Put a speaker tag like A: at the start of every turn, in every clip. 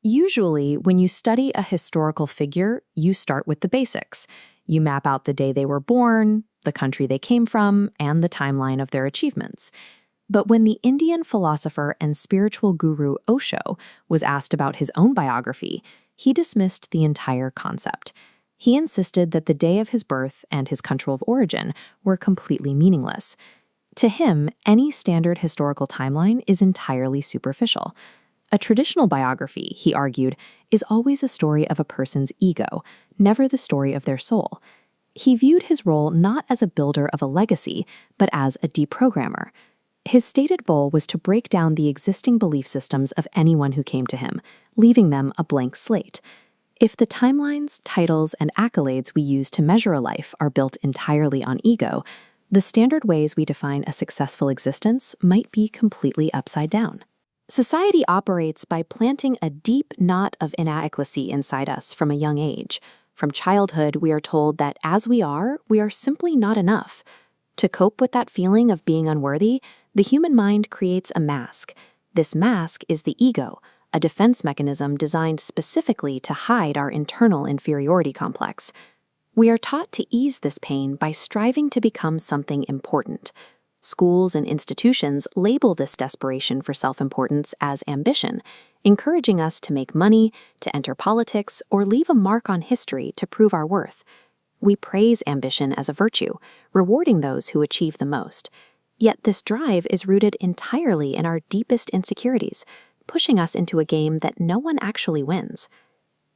A: Usually, when you study a historical figure, you start with the basics. You map out the day they were born, the country they came from, and the timeline of their achievements. But when the Indian philosopher and spiritual guru Osho was asked about his own biography, he dismissed the entire concept. He insisted that the day of his birth and his country of origin were completely meaningless. To him, any standard historical timeline is entirely superficial. A traditional biography, he argued, is always a story of a person's ego, never the story of their soul. He viewed his role not as a builder of a legacy, but as a deprogrammer. His stated goal was to break down the existing belief systems of anyone who came to him, leaving them a blank slate. If the timelines, titles, and accolades we use to measure a life are built entirely on ego, the standard ways we define a successful existence might be completely upside down. Society operates by planting a deep knot of inadequacy inside us from a young age. From childhood, we are told that as we are simply not enough. To cope with that feeling of being unworthy, the human mind creates a mask. This mask is the ego, a defense mechanism designed specifically to hide our internal inferiority complex. We are taught to ease this pain by striving to become something important. Schools and institutions label this desperation for self-importance as ambition, encouraging us to make money, to enter politics, or leave a mark on history to prove our worth. We praise ambition as a virtue, rewarding those who achieve the most. Yet this drive is rooted entirely in our deepest insecurities, pushing us into a game that no one actually wins.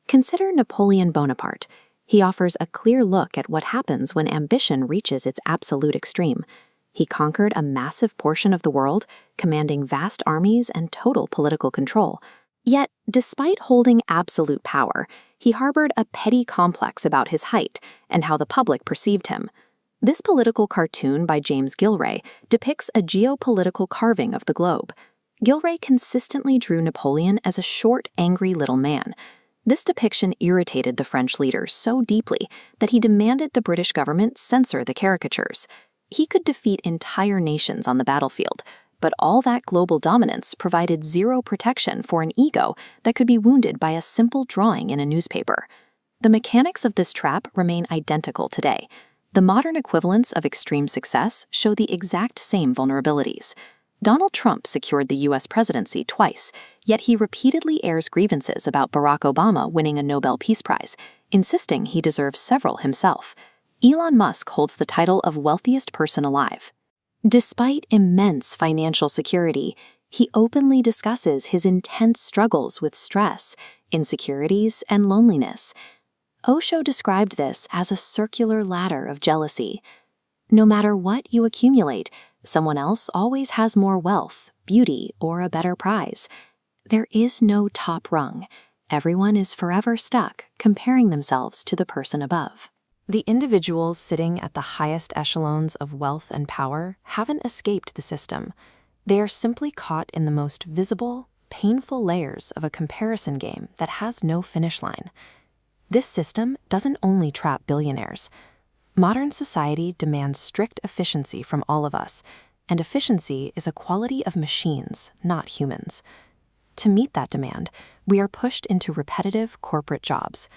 A: Consider Napoleon Bonaparte. He offers a clear look at what happens when ambition reaches its absolute extreme. He conquered a massive portion of the world, commanding vast armies and total political control. Yet, despite holding absolute power, he harbored a petty complex about his height and how the public perceived him. This political cartoon by James Gillray depicts a geopolitical carving of the globe. Gillray consistently drew Napoleon as a short, angry little man. This depiction irritated the French leader so deeply that he demanded the British government censor the caricatures. He could defeat entire nations on the battlefield, but all that global dominance provided zero protection for an ego that could be wounded by a simple drawing in a newspaper. The mechanics of this trap remain identical today. The modern equivalents of extreme success show the exact same vulnerabilities. Donald Trump secured the U.S. presidency twice, yet he repeatedly airs grievances about Barack Obama winning a Nobel Peace Prize, insisting he deserves several himself. Elon Musk holds the title of wealthiest person alive. Despite immense financial security, he openly discusses his intense struggles with stress, insecurities, and loneliness. Osho described this as a circular ladder of jealousy. No matter what you accumulate, someone else always has more wealth, beauty, or a better prize. There is no top rung. Everyone is forever stuck comparing themselves to the person above. The individuals sitting at the highest echelons of wealth and power haven't escaped the system. They are simply caught in the most visible, painful layers of a comparison game that has no finish line. This system doesn't only trap billionaires. Modern society demands strict efficiency from all of us, and efficiency is a quality of machines, not humans. To meet that demand, we are pushed into repetitive corporate jobs.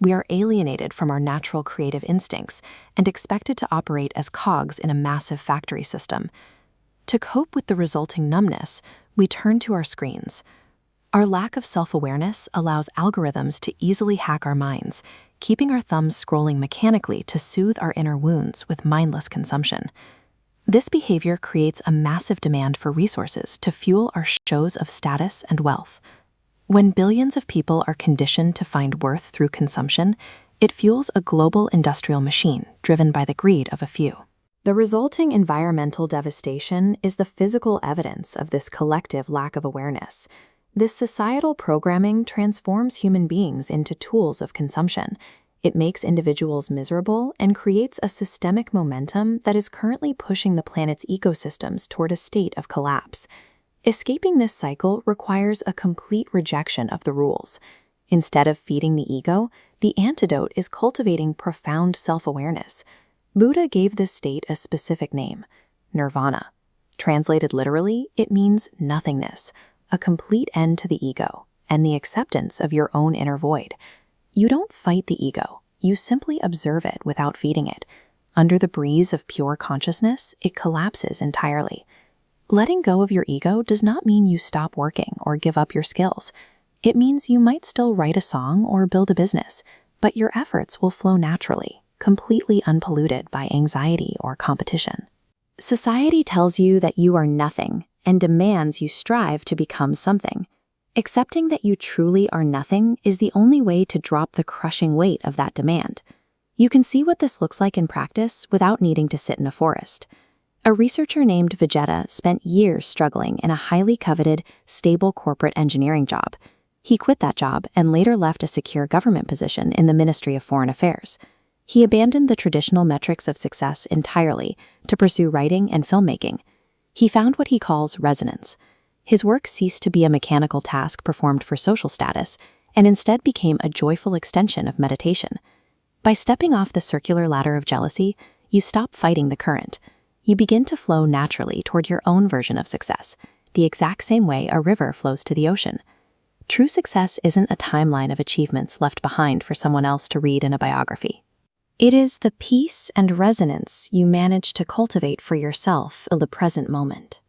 A: We are alienated from our natural creative instincts and expected to operate as cogs in a massive factory system. To cope with the resulting numbness, we turn to our screens. Our lack of self-awareness allows algorithms to easily hack our minds, keeping our thumbs scrolling mechanically to soothe our inner wounds with mindless consumption. This behavior creates a massive demand for resources to fuel our shows of status and wealth. When billions of people are conditioned to find worth through consumption, it fuels a global industrial machine driven by the greed of a few. The resulting environmental devastation is the physical evidence of this collective lack of awareness. This societal programming transforms human beings into tools of consumption. It makes individuals miserable and creates a systemic momentum that is currently pushing the planet's ecosystems toward a state of collapse. Escaping this cycle requires a complete rejection of the rules. Instead of feeding the ego, the antidote is cultivating profound self-awareness. Buddha gave this state a specific name, nirvana. Translated literally, it means nothingness, a complete end to the ego, and the acceptance of your own inner void. You don't fight the ego, you simply observe it without feeding it. Under the breeze of pure consciousness, it collapses entirely. Letting go of your ego does not mean you stop working or give up your skills. It means you might still write a song or build a business, but your efforts will flow naturally, completely unpolluted by anxiety or competition. Society tells you that you are nothing and demands you strive to become something. Accepting that you truly are nothing is the only way to drop the crushing weight of that demand. You can see what this looks like in practice without needing to sit in a forest. A researcher named Vegeta spent years struggling in a highly coveted, stable corporate engineering job. He quit that job and later left a secure government position in the Ministry of Foreign Affairs. He abandoned the traditional metrics of success entirely to pursue writing and filmmaking. He found what he calls resonance. His work ceased to be a mechanical task performed for social status and instead became a joyful extension of meditation. By stepping off the circular ladder of jealousy, you stop fighting the current. You begin to flow naturally toward your own version of success, the exact same way a river flows to the ocean. True success isn't a timeline of achievements left behind for someone else to read in a biography. It is the peace and resonance you manage to cultivate for yourself in the present moment.